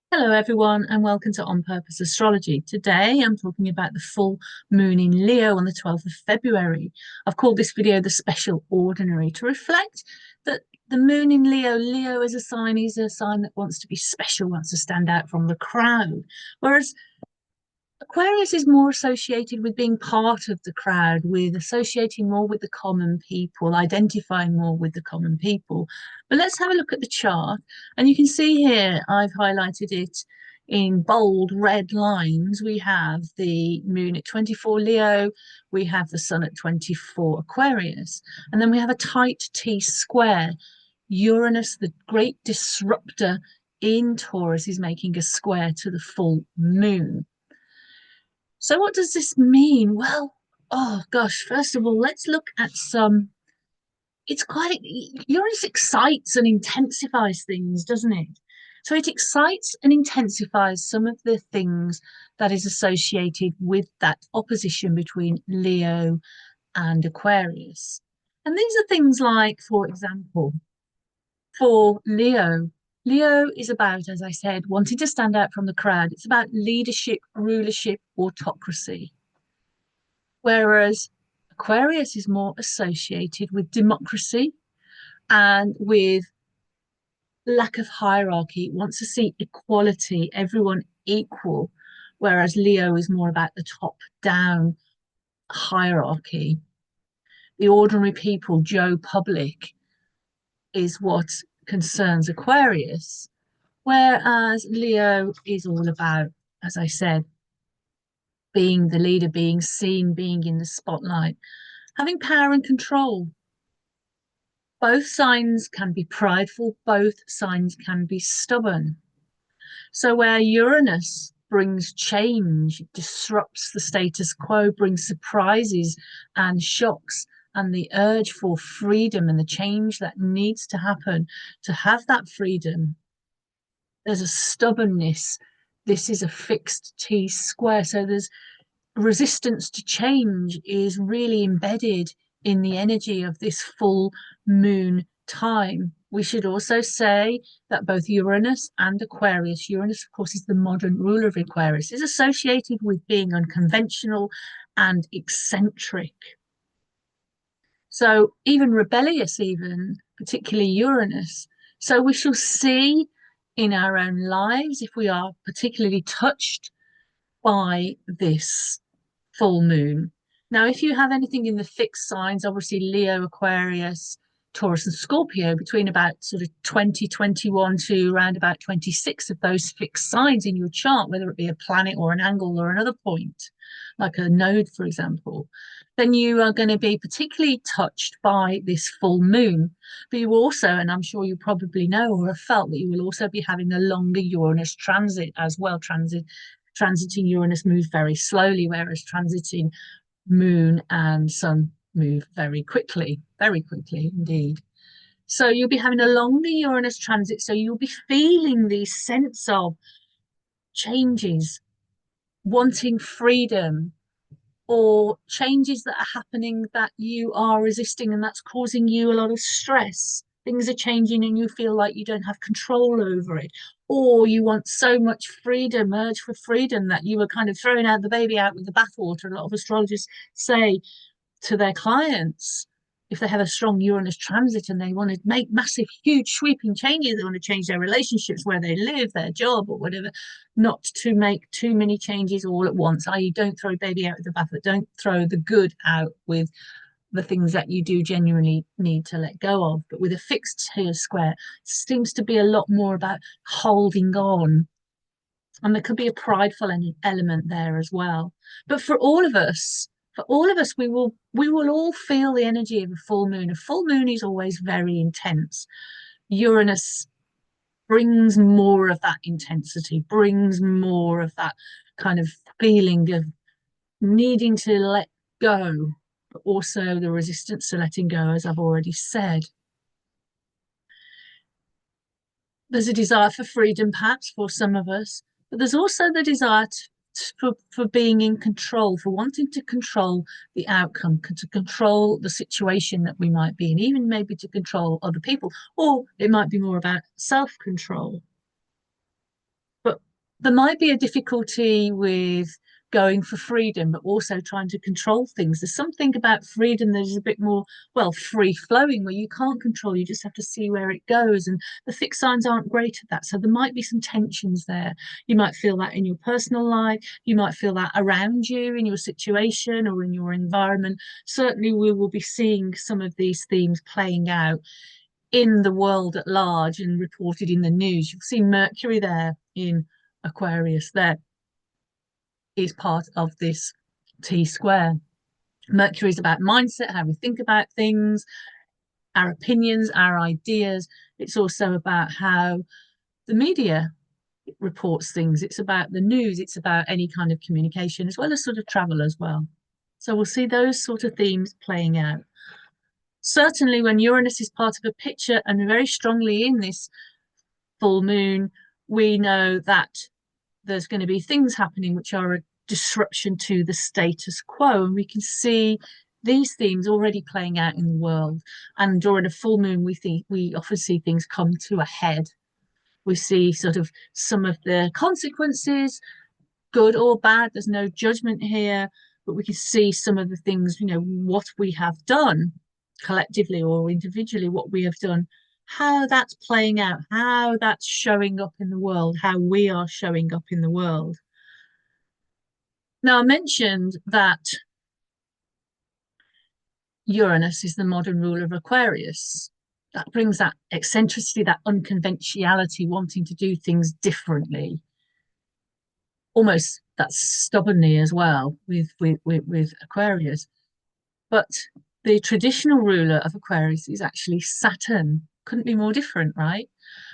Hello, everyone, and welcome to On Purpose Astrology. Today, I'm talking about the full moon in Leo on the 12th of February. I've called this video the Special Ordinary to reflect that the moon in Leo as a sign is a sign that wants to be special, wants to stand out from the crowd. Whereas Aquarius is more associated with being part of the crowd, with associating more with the common people, identifying more with the common people. But let's have a look at the chart. And you can see here, I've highlighted it in bold red lines. We have the moon at 24 Leo, we have the sun at 24 Aquarius, and then we have a tight T square. Uranus, the great disruptor in Taurus, is making a square to the full moon. So what does this mean? Well, oh gosh, first of all, let's look at some. It's quite, Uranus excites and intensifies things, doesn't it? So it excites and intensifies some of the things that is associated with that opposition between Leo and Aquarius. And these are things like, for example, for Leo is about, as I said, wanting to stand out from the crowd. It's about leadership, rulership, autocracy. Whereas Aquarius is more associated with democracy and with lack of hierarchy. It wants to see equality, everyone equal, whereas Leo is more about the top-down hierarchy. The ordinary people, Joe Public, is what concerns Aquarius, whereas Leo is all about, as I said, being the leader, being seen, being in the spotlight, having power and control. Both signs can be prideful, both signs can be stubborn. So, where Uranus brings change, disrupts the status quo, brings surprises and shocks, and the urge for freedom and the change that needs to happen to have that freedom, there's a stubbornness. This is a fixed T square. So, there's resistance to change is really embedded in the energy of this full moon time. We should also say that both Uranus and Aquarius, Uranus, of course, is the modern ruler of Aquarius, is associated with being unconventional and eccentric. So even rebellious, even particularly Uranus. So we shall see in our own lives if we are particularly touched by this full moon. Now, if you have anything in the fixed signs, obviously Leo, Aquarius, Taurus, and Scorpio, between about sort of 2021 to around about 26 of those fixed signs in your chart, whether it be a planet or an angle or another point, like a node, for example, then you are going to be particularly touched by this full moon. But you also, and I'm sure you probably know or have felt that you will also be having a longer Uranus transit as well. Transiting Uranus moves very slowly, whereas transiting Moon and Sun move very quickly indeed. So you'll be having a longer Uranus transit, so you'll be feeling the sense of changes, wanting freedom, or changes that are happening that you are resisting and that's causing you a lot of stress. Things are changing and you feel like you don't have control over it, or you want so much freedom, urge for freedom, that you were kind of throwing out the baby out with the bathwater. A lot of astrologers say to their clients, if they have a strong Uranus transit and they want to make massive, huge, sweeping changes, they want to change their relationships, where they live, their job, or whatever, not to make too many changes all at once, i.e., don't throw baby out with the bathwater, don't throw the good out with the things that you do genuinely need to let go of. But with a fixed T square, it seems to be a lot more about holding on. And there could be a prideful element there as well. But for all of us, we will all feel the energy of a full moon. A full moon is always very intense. Uranus brings more of that intensity, brings more of that kind of feeling of needing to let go, but also the resistance to letting go, as I've already said. There's a desire for freedom, perhaps, for some of us, but there's also the desire for being in control, for wanting to control the outcome, to control the situation that we might be in, even maybe to control other people, or it might be more about self-control. But there might be a difficulty with going for freedom, but also trying to control things. There's something about freedom that is a bit more, well, free flowing, where you can't control, you just have to see where it goes. And the fixed signs aren't great at that. So there might be some tensions there. You might feel that in your personal life, you might feel that around you in your situation or in your environment. Certainly, we will be seeing some of these themes playing out in the world at large and reported in the news. You'll see Mercury there in Aquarius. There is part of this T square. Mercury is about mindset, how we think about things, our opinions, our ideas. It's also about how the media reports things. It's about the news. It's about any kind of communication, as well as sort of travel as well. So we'll see those sort of themes playing out. Certainly when Uranus is part of a picture and very strongly in this full moon, we know that there's going to be things happening which are a disruption to the status quo. And we can see these themes already playing out in the world. And during a full moon, we often see things come to a head. We see sort of some of the consequences, good or bad. There's no judgment here, but we can see some of the things, what we have done collectively or individually, what we have done, how that's playing out, how that's showing up in the world, how we are showing up in the world. Now, I mentioned that Uranus is the modern ruler of Aquarius. That brings that eccentricity, that unconventionality, wanting to do things differently. Almost that stubbornly as well with Aquarius. But the traditional ruler of Aquarius is actually Saturn. Couldn't be more different, right?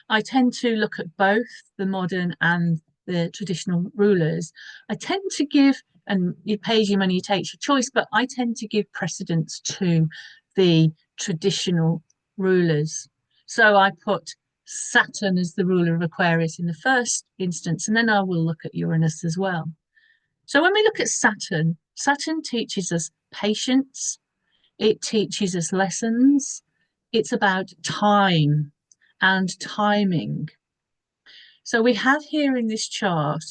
I tend to look at both the modern and the traditional rulers. I tend to give, and you pay your money, you take your choice, but I tend to give precedence to the traditional rulers. So I put Saturn as the ruler of Aquarius in the first instance, and then I will look at Uranus as well. So when we look at Saturn, Saturn teaches us patience, it teaches us lessons, it's about time and timing. So we have here in this chart,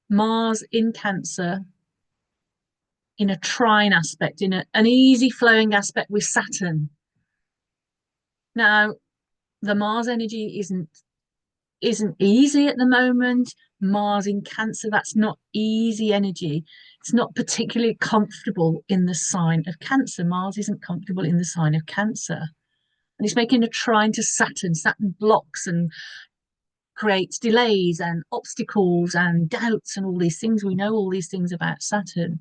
Mars in Cancer in a trine aspect, in an easy flowing aspect with Saturn. Now, the Mars energy isn't easy at the moment. Mars in Cancer, that's not easy energy. It's not particularly comfortable in the sign of Cancer. Mars isn't comfortable in the sign of Cancer. And it's making a trine to Saturn. Saturn blocks and creates delays and obstacles and doubts and all these things. We know all these things about Saturn.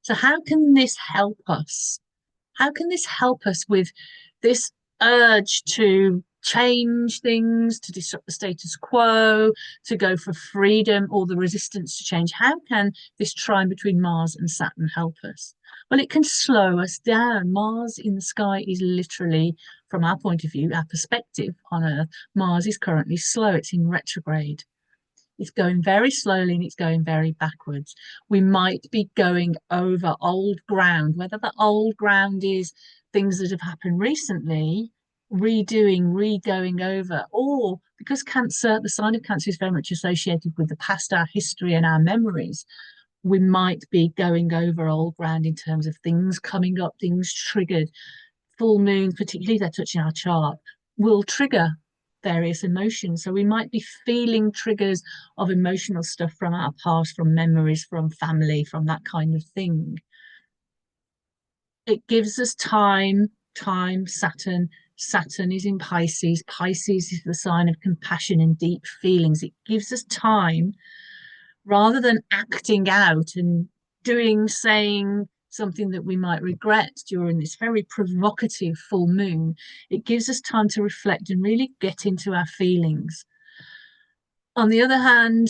So how can this help us? How can this help us with this urge to change things, to disrupt the status quo, to go for freedom, or the resistance to change? How can this trine between Mars and Saturn help us? Well, it can slow us down. Mars in the sky is literally, from our point of view, our perspective on Earth, Mars is currently slow. It's in retrograde. It's going very slowly and it's going very backwards. We might be going over old ground, whether the old ground is things that have happened recently, re-going over, or because Cancer, the sign of Cancer is very much associated with the past, our history and our memories, we might be going over old ground in terms of things coming up, things triggered. Full moons, particularly they're touching our chart, will trigger various emotions. So we might be feeling triggers of emotional stuff from our past, from memories, from family, from that kind of thing. It gives us time, Saturn. Saturn is in Pisces. Pisces is the sign of compassion and deep feelings. It gives us time rather than acting out and saying something that we might regret during this very provocative full moon. It gives us time to reflect and really get into our feelings. On the other hand,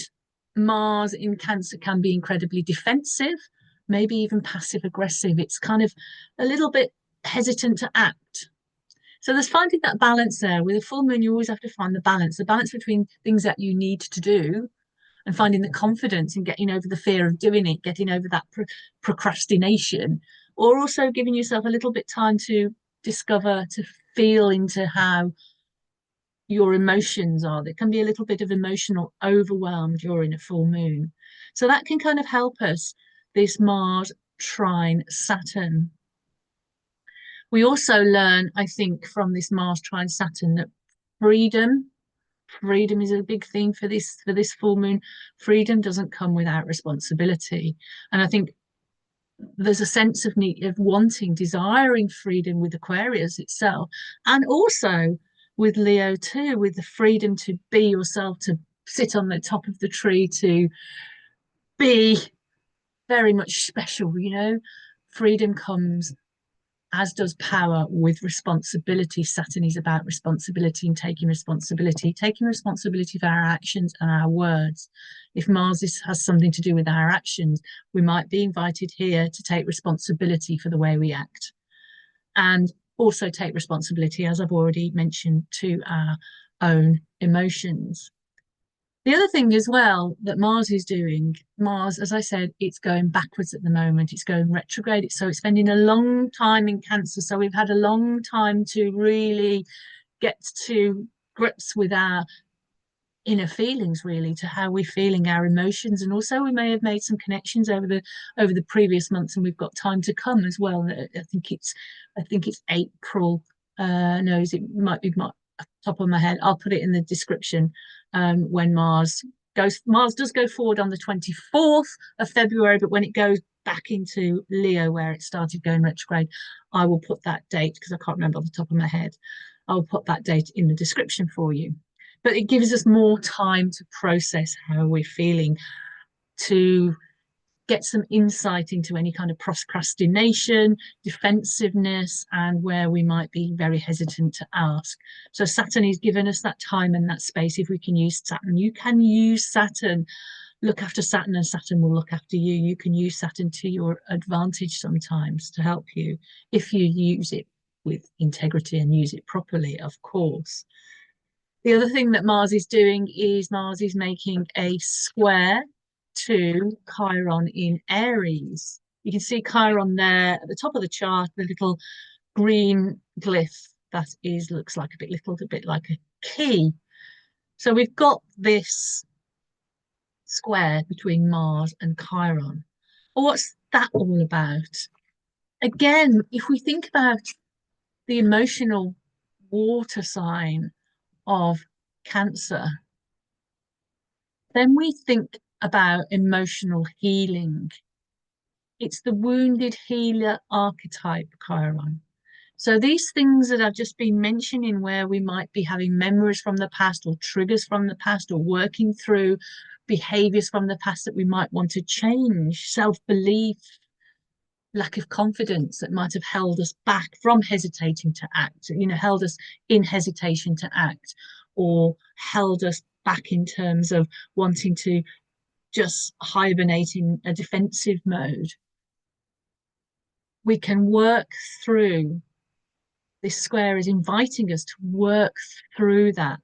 Mars in Cancer can be incredibly defensive, maybe even passive aggressive. It's kind of a little bit hesitant to act. So there's finding that balance there. With a full moon, you always have to find the balance between things that you need to do and finding the confidence in getting over the fear of doing it, getting over that procrastination, or also giving yourself a little bit time to discover, to feel into how your emotions are. There can be a little bit of emotional overwhelm during a full moon. So that can kind of help us, this Mars trine Saturn. We also learn, I think, from this Mars trine Saturn that freedom, freedom is a big thing for this full moon. Freedom doesn't come without responsibility. And I think there's a sense of need of wanting, desiring freedom with Aquarius itself, and also with Leo too, with the freedom to be yourself, to sit on the top of the tree, to be very much special, you know. Freedom comes, as does power, with responsibility. Saturn is about responsibility and taking responsibility for our actions and our words. If has something to do with our actions, we might be invited here to take responsibility for the way we act, and also take responsibility, as I've already mentioned, to our own emotions. The other thing as well that Mars is doing, Mars, as I said, it's going backwards at the moment. It's going retrograde. So it's spending a long time in Cancer. So we've had a long time to really get to grips with our inner feelings, really, to how we're feeling, our emotions. And also we may have made some connections over the previous months, and we've got time to come as well. I think it's April. No, it might be my top of my head. I'll put it in the description. When Mars does go forward on the 24th of February, but when it goes back into Leo, where it started going retrograde, I will put that date, because I can't remember off the top of my head. I'll put that date in the description for you. But it gives us more time to process how we're feeling, to get some insight into any kind of procrastination, defensiveness, and where we might be very hesitant to ask. So Saturn is giving us that time and that space. If we can use Saturn, you can use Saturn. Look after Saturn and Saturn will look after you. You can use Saturn to your advantage sometimes to help you, if you use it with integrity and use it properly, of course. The other thing that Mars is doing is Mars is making a square to Chiron in Aries. You can see Chiron there at the top of the chart, the little green glyph that looks like a bit like a key. So we've got this square between Mars and Chiron. Well, what's that all about? Again, if we think about the emotional water sign of Cancer, then we think about emotional healing. It's the wounded healer archetype, Chiron. So these things that I've just been mentioning, where we might be having memories from the past or triggers from the past, or working through behaviors from the past that we might want to change, self-belief, lack of confidence that might have held us back from hesitating to act, held us in hesitation to act, or held us back in terms of wanting to just hibernate in a defensive mode. We can work through, this square is inviting us to work through that,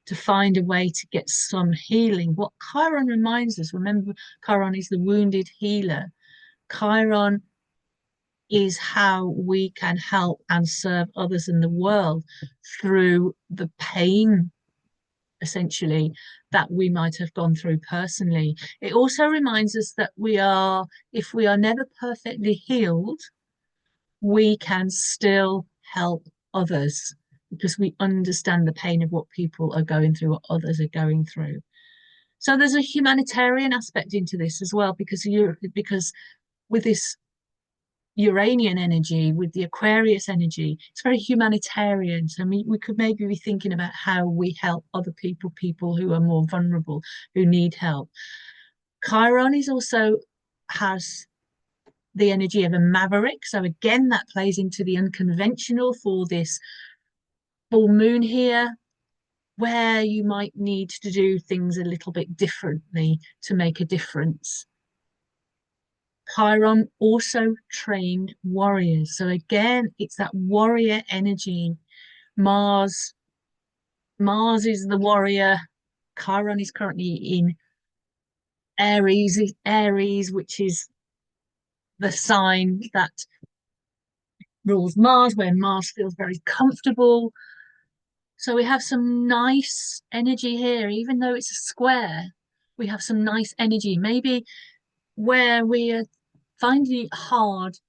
to find a way to get some healing. What Chiron reminds us, remember, Chiron is the wounded healer. Chiron is how we can help and serve others in the world through the pain, essentially, that we might have gone through personally. It also reminds us that if we are never perfectly healed, we can still help others, because we understand the pain of what people are going through, what others are going through. So there's a humanitarian aspect into this as well, because with this Uranian energy, with the Aquarius energy, it's very humanitarian. So we could maybe be thinking about how we help other people who are more vulnerable, who need help. Chiron has the energy of a maverick. So again, that plays into the unconventional for this full moon here, where you might need to do things a little bit differently to make a difference. Chiron also trained warriors. So again, it's that warrior energy. Mars is the warrior. Chiron is currently in Aries, which is the sign that rules Mars, where Mars feels very comfortable. So we have some nice energy here, even though it's a square, we have some nice energy. Maybe where we are finding it hard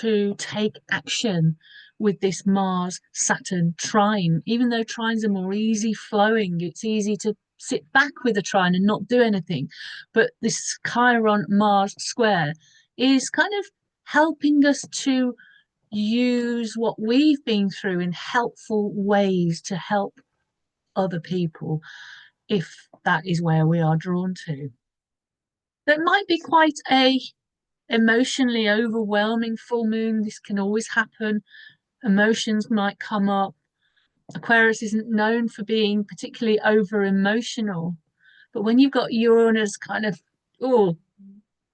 to take action with this Mars Saturn trine, even though trines are more easy flowing, it's easy to sit back with a trine and not do anything. But this Chiron Mars square is kind of helping us to use what we've been through in helpful ways to help other people, if that is where we are drawn to. That might be quite a emotionally overwhelming full moon. This can always happen. Emotions might come up. Aquarius isn't known for being particularly over emotional, but when you've got Uranus kind of, oh,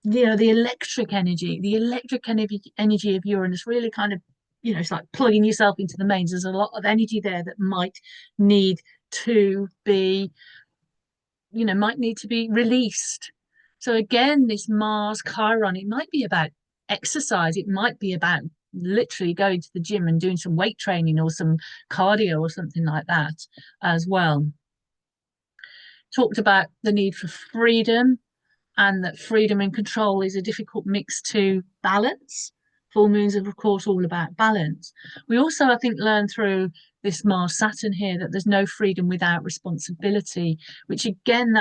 the electric energy of Uranus really kind of, it's like plugging yourself into the mains. There's a lot of energy there that need to be, might need to be released. So again, this Mars Chiron, it might be about exercise. It might be about literally going to the gym and doing some weight training or some cardio or something like that as well. Talked about the need for freedom, and that freedom and control is a difficult mix to balance. Full moons are, of course, all about balance. We also, I think, learn through this Mars Saturn here that there's no freedom without responsibility, which again,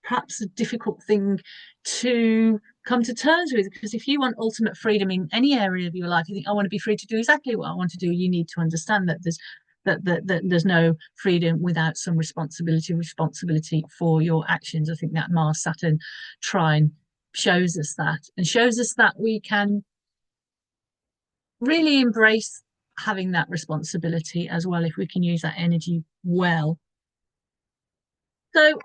perhaps a difficult thing to come to terms with, because if you want ultimate freedom in any area of your life, you think, I want to be free to do exactly what I want to do, you need to understand that there's no freedom without some responsibility for your actions. I think that Mars Saturn trine shows us that, and shows us that we can really embrace having that responsibility as well if we can use that energy well. So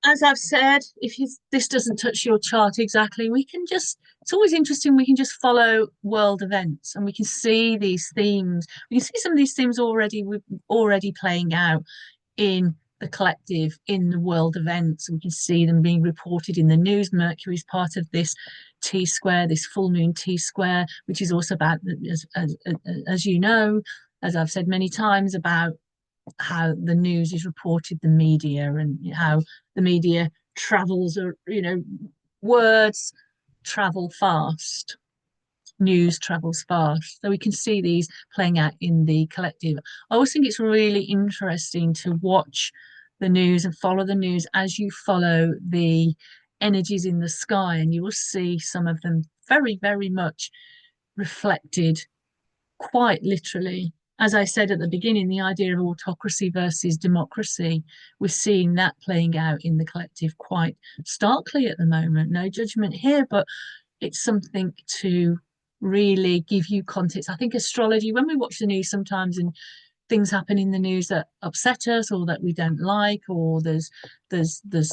as I've said, if this doesn't touch your chart exactly, it's always interesting, we can just follow world events and we can see these themes. We can see some of these themes already playing out in the collective, in the world events. We can see them being reported in the news. Mercury is part of this T square, this full moon T square, which is also about, as you know, as I've said many times, about how the news is reported, the media, and how the media travels, or words travel fast, news travels fast. So we can see these playing out in the collective. I always think it's really interesting to watch the news and follow the news as you follow the energies in the sky, and you will see some of them very, very much reflected, quite literally. As I said at the beginning, the idea of autocracy versus democracy, we're seeing that playing out in the collective quite starkly at the moment. No judgment here, but it's something to really give you context. I think astrology, when we watch the news sometimes and things happen in the news that upset us or that we don't like, or there's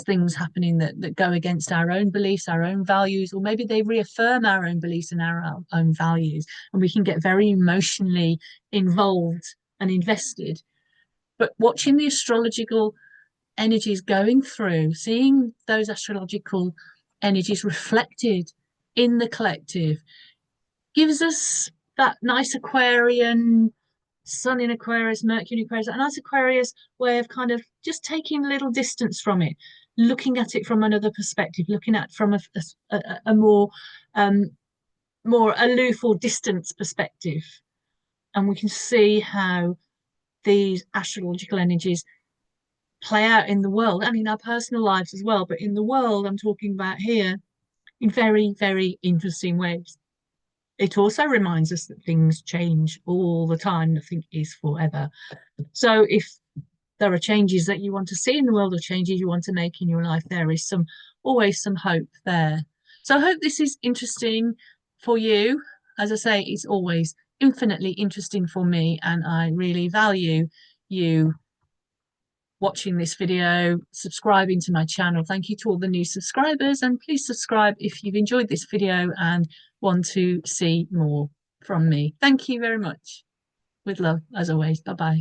things happening that go against our own beliefs, our own values, or maybe they reaffirm our own beliefs and our own values, and we can get very emotionally involved and invested. But watching the astrological energies going through, seeing those astrological energies reflected in the collective, gives us that nice Aquarian, Sun in Aquarius, Mercury in Aquarius, a nice Aquarius way of kind of just taking a little distance from it, looking at it from another perspective, looking at from a more aloof or distant perspective. And we can see how these astrological energies play out in the world and in our personal lives as well. But in the world, I'm talking about here, in very, very interesting ways. It also reminds us that things change all the time. Nothing is forever. So if there are changes that you want to see in the world, or changes you want to make in your life, there is always some hope there. So I hope this is interesting for you. As I say, it's always infinitely interesting for me, and I really value you watching this video, subscribing to my channel. Thank you to all the new subscribers, and please subscribe if you've enjoyed this video and want to see more from me. Thank you very much. With love, as always. Bye bye.